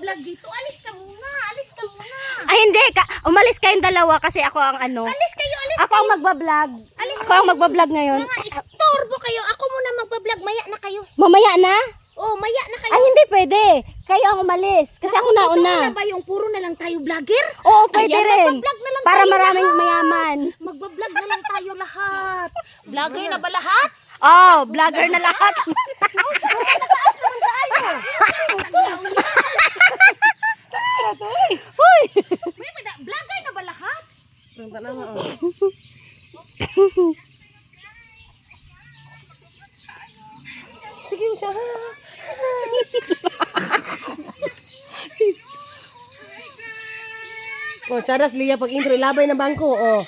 magbablog dito. Alis ka muna. Alis ka muna. Ay hindi, umalis kayong dalawa kasi ako ang ano. Alis kayo, alis Ako ang magbablog. Ako ang magbablog ngayon. Mga istorbo kayo. Ako muna magbablog. Maya na kayo. Mamaya na? Oh, maya na kayo. Ay hindi pwede. Kayo ang umalis. Kasi ako Totoo nauna. na ba yung puro na lang tayo vlogger? Oo, pwede Ayan, rin. magbablog na lang Para tayo maraming lahat. mayaman. Magbablog na lang tayo lahat. Vlogger na ba lahat? Oh, vlogger na lahat. Uy! Vlogger na ba lahat? Sige siya. Oh, charas Lia pag intro ilabay na bangko. Oh.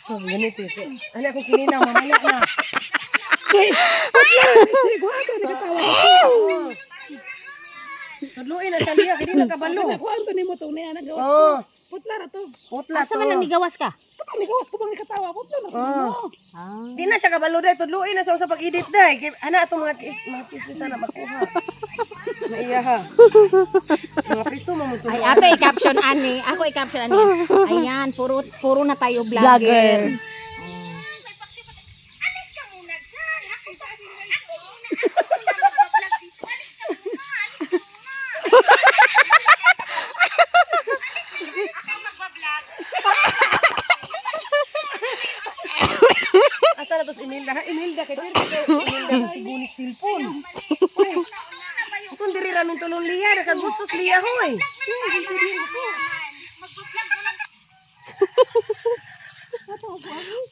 Oh, ganito. Ano akong kininaw, mamaya na. Tudluin na siya Lia, hindi na kabalo. Kuanto ni mo to niya nagawas. Oh, Putla ra to. putla Asa man to. nanigawas ka? Puta ni gawas ko bang ikatawa. Putla ra to. Oh. Ah. Di na siya kabalo dahil tudluin na siya sa pag-edit dahil. Ana atong mga chismis na makuha. Naiya ha. Mga piso mo mo Ay, ato i-caption ani. Ako i-caption ani. Ayan, puro na tayo vlogger. Vlogger. asa na to si Imelda ha? Imelda kay Imelda na si gunit silpon. Uy. Kung diri ramin tulong Lia, nakagustos Lia hoy.